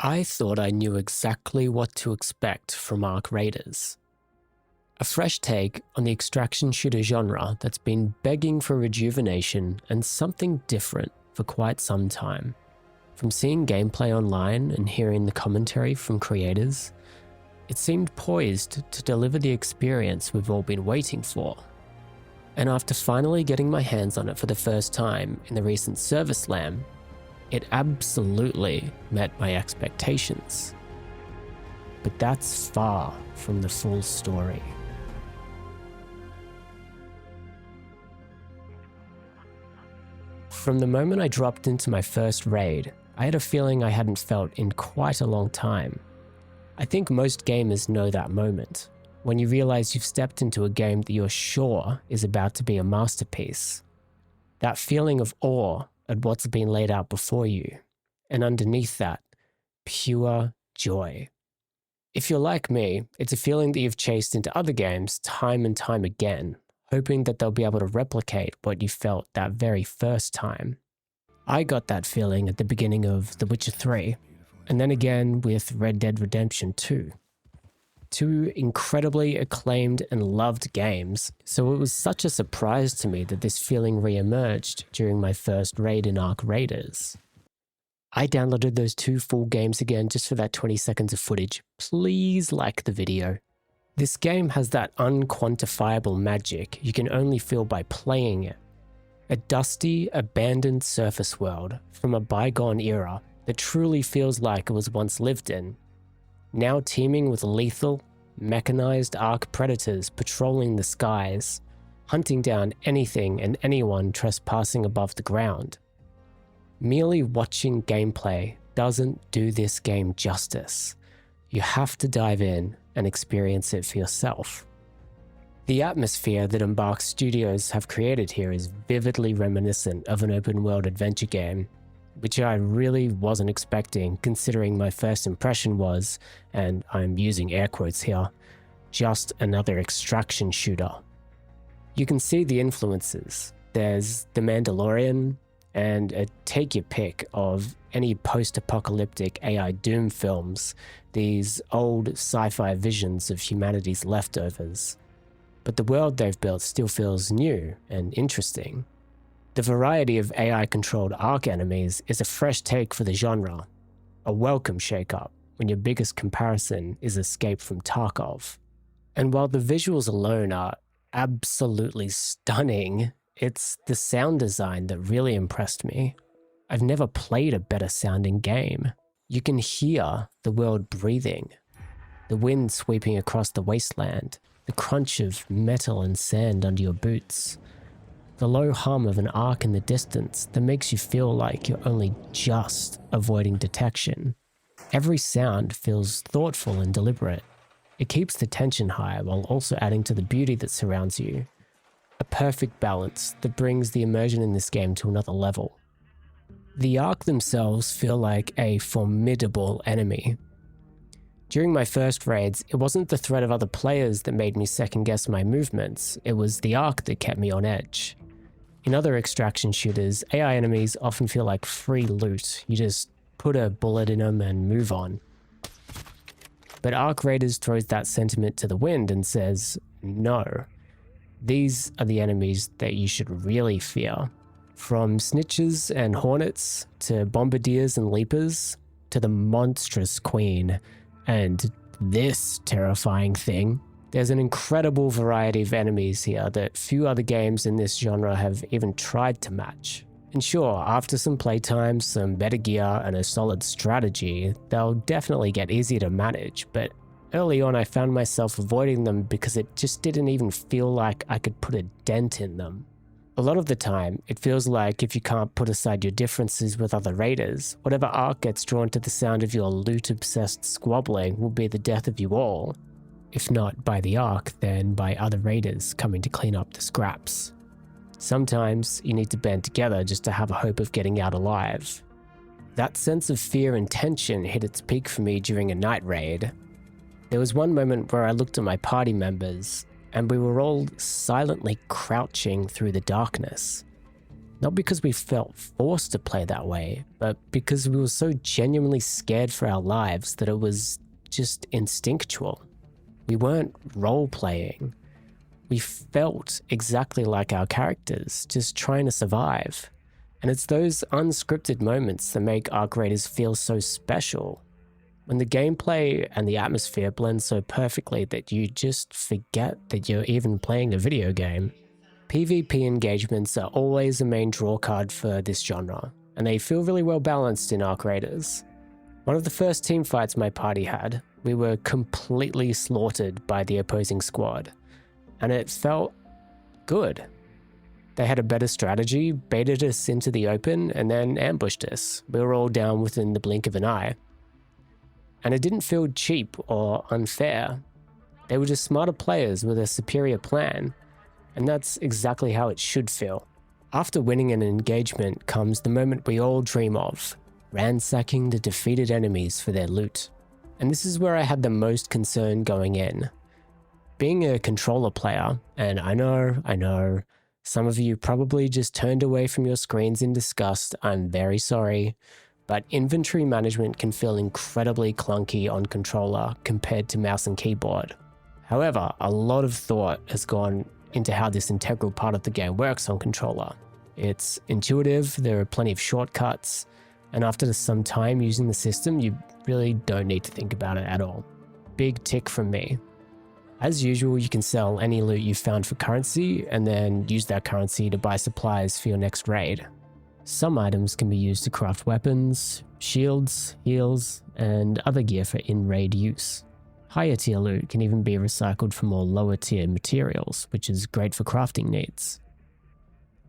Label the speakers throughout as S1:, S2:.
S1: I thought I knew exactly what to expect from Arc Raiders. A fresh take on the extraction shooter genre that's been begging for rejuvenation and something different for quite some time. From seeing gameplay online and hearing the commentary from creators, it seemed poised to deliver the experience we've all been waiting for. And after finally getting my hands on it for the first time in the recent Service Slam, it absolutely met my expectations. But that's far from the full story. From the moment I dropped into my first raid, I had a feeling I hadn't felt in quite a long time. I think most gamers know that moment, when you realize you've stepped into a game that you're sure is about to be a masterpiece. That feeling of awe at what's been laid out before you, and underneath that, pure joy. If you're like me, it's a feeling that you've chased into other games time and time again, hoping that they'll be able to replicate what you felt that very first time. I got that feeling at the beginning of The Witcher 3, and then again with Red Dead Redemption 2. Two incredibly acclaimed and loved games, so it was such a surprise to me that this feeling re-emerged during my first raid in Arc Raiders. I downloaded those two full games again just for that 20 seconds of footage. Please like the video. This game has that unquantifiable magic you can only feel by playing it. A dusty, abandoned surface world from a bygone era that truly feels like it was once lived in. Now teeming with lethal, mechanized arc predators patrolling the skies, hunting down anything and anyone trespassing above the ground. Merely watching gameplay doesn't do this game justice. You have to dive in and experience it for yourself. The atmosphere that Embark Studios have created here is vividly reminiscent of an open-world adventure game, which I really wasn't expecting considering my first impression was, and I'm using air quotes here, just another extraction shooter. You can see the influences. There's The Mandalorian, and a take your pick of any post-apocalyptic AI Doom films, these old sci-fi visions of humanity's leftovers. But the world they've built still feels new and interesting. The variety of AI-controlled arc enemies is a fresh take for the genre, a welcome shake-up when your biggest comparison is Escape from Tarkov. And while the visuals alone are absolutely stunning, it's the sound design that really impressed me. I've never played a better sounding game. You can hear the world breathing, the wind sweeping across the wasteland, the crunch of metal and sand under your boots, the low hum of an arc in the distance that makes you feel like you're only just avoiding detection. Every sound feels thoughtful and deliberate. It keeps the tension high while also adding to the beauty that surrounds you. A perfect balance that brings the immersion in this game to another level. The Ark themselves feel like a formidable enemy. During my first raids, it wasn't the threat of other players that made me second guess my movements, it was the Ark that kept me on edge. In other extraction shooters, AI enemies often feel like free loot. You just put a bullet in them and move on. But Arc Raiders throws that sentiment to the wind and says, no. These are the enemies that you should really fear. From snitches and hornets, to bombardiers and leapers, to the monstrous queen, and this terrifying thing. There's an incredible variety of enemies here that few other games in this genre have even tried to match. And sure, after some playtime, some better gear, and a solid strategy, they'll definitely get easier to manage, but early on I found myself avoiding them because it just didn't even feel like I could put a dent in them. A lot of the time, it feels like if you can't put aside your differences with other raiders, whatever arc gets drawn to the sound of your loot-obsessed squabbling will be the death of you all. If not by the arc, then by other raiders coming to clean up the scraps. Sometimes you need to band together just to have a hope of getting out alive. That sense of fear and tension hit its peak for me during a night raid. There was one moment where I looked at my party members, and we were all silently crouching through the darkness. Not because we felt forced to play that way, but because we were so genuinely scared for our lives that it was just instinctual. We weren't role-playing. We felt exactly like our characters, just trying to survive. And it's those unscripted moments that make Arc Raiders feel so special. When the gameplay and the atmosphere blend so perfectly that you just forget that you're even playing a video game. PvP engagements are always a main draw card for this genre, and they feel really well balanced in Arc Raiders. One of the first team fights my party had, we were completely slaughtered by the opposing squad, and it felt good. They had a better strategy, baited us into the open, and then ambushed us. We were all down within the blink of an eye. And it didn't feel cheap or unfair. They were just smarter players with a superior plan, and that's exactly how it should feel. After winning an engagement comes the moment we all dream of, ransacking the defeated enemies for their loot. And this is where I had the most concern going in. Being a controller player, and I know, some of you probably just turned away from your screens in disgust, I'm very sorry, but inventory management can feel incredibly clunky on controller compared to mouse and keyboard. However, a lot of thought has gone into how this integral part of the game works on controller. It's intuitive, there are plenty of shortcuts, and after some time using the system, you really don't need to think about it at all. Big tick from me. As usual, you can sell any loot you found for currency, and then use that currency to buy supplies for your next raid. Some items can be used to craft weapons, shields, heals, and other gear for in-raid use. Higher tier loot can even be recycled for more lower tier materials, which is great for crafting needs.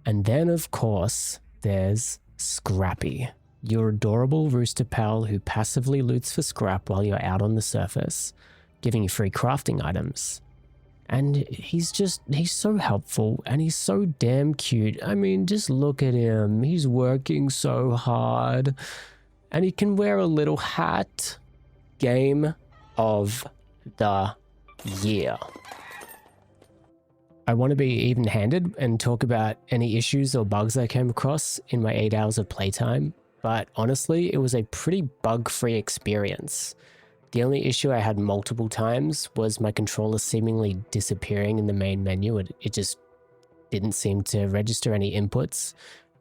S1: And then of course, there's Scrappy, your adorable rooster pal who passively loots for scrap while you're out on the surface, giving you free crafting items. And he's so helpful and he's so damn cute. I mean, just look at him. He's working so hard. And he can wear a little hat. Game of the year. I want to be even-handed and talk about any issues or bugs I came across in my 8 hours of playtime, but honestly, it was a pretty bug-free experience. The only issue I had multiple times was my controller seemingly disappearing in the main menu. It just didn't seem to register any inputs,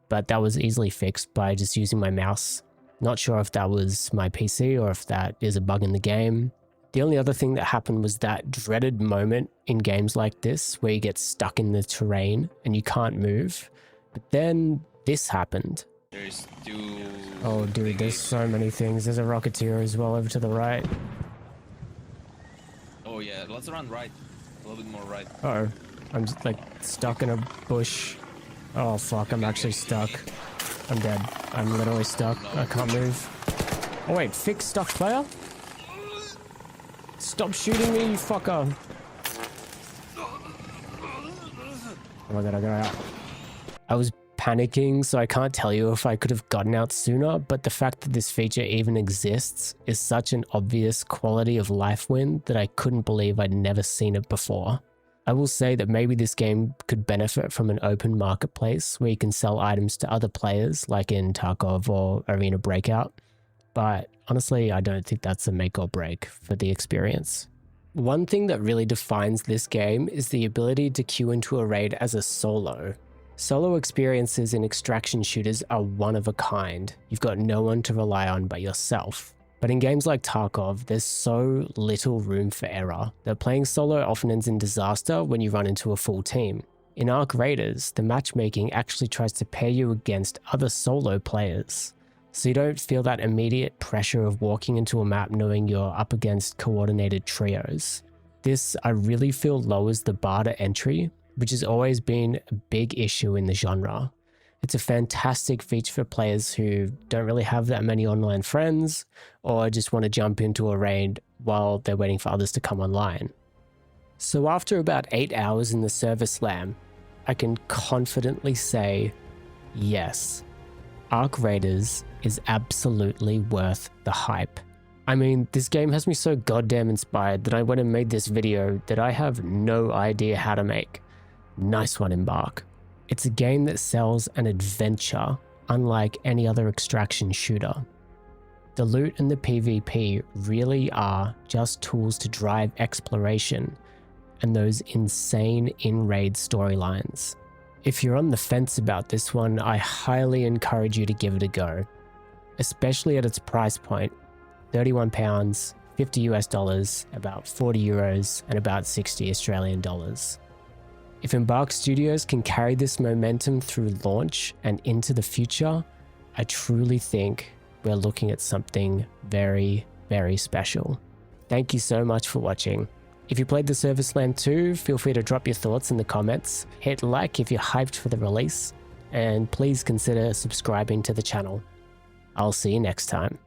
S1: but that was easily fixed by just using my mouse. Not sure if that was my PC or if that is a bug in the game. The only other thing that happened was that dreaded moment in games like this where you get stuck in the terrain and you can't move. But then this happened.
S2: There's two...
S1: Oh dude, there's so many things. There's a Rocketeer as well over to the right.
S2: Oh yeah, let's run right. A little bit more right.
S1: Uh-oh. I'm just, like stuck in a bush. Oh fuck, I'm actually stuck. I'm dead. I'm literally stuck.
S2: No.
S1: I can't move. Oh wait, fix stuck player? Stop shooting me, you fucker. Oh my god, I got out. I was panicking, so I can't tell you if I could have gotten out sooner, but the fact that this feature even exists is such an obvious quality of life win that I couldn't believe I'd never seen it before. I will say that maybe this game could benefit from an open marketplace where you can sell items to other players like in Tarkov or Arena Breakout, but honestly I don't think that's a make or break for the experience. One thing that really defines this game is the ability to queue into a raid as a solo. Solo experiences in extraction shooters are one of a kind. You've got no one to rely on but yourself. But in games like Tarkov, there's so little room for error that playing solo often ends in disaster when you run into a full team. In Arc Raiders, the matchmaking actually tries to pair you against other solo players, so you don't feel that immediate pressure of walking into a map knowing you're up against coordinated trios. This, I really feel, lowers the bar to entry, which has always been a big issue in the genre. It's a fantastic feature for players who don't really have that many online friends or just want to jump into a raid while they're waiting for others to come online. So after about 8 hours in the server slam, I can confidently say, yes, Arc Raiders is absolutely worth the hype. I mean, this game has me so goddamn inspired that I went and made this video that I have no idea how to make. Nice one, Embark. It's a game that sells an adventure unlike any other extraction shooter. The loot and the PvP really are just tools to drive exploration and those insane in-raid storylines. If you're on the fence about this one, I highly encourage you to give it a go, especially at its price point, £31, 50 US dollars, about 40 euros, and about 60 Australian dollars. If Embark Studios can carry this momentum through launch and into the future, I truly think we're looking at something very, very special. Thank you so much for watching. If you played the Service Land 2, feel free to drop your thoughts in the comments, hit like if you're hyped for the release, and please consider subscribing to the channel. I'll see you next time.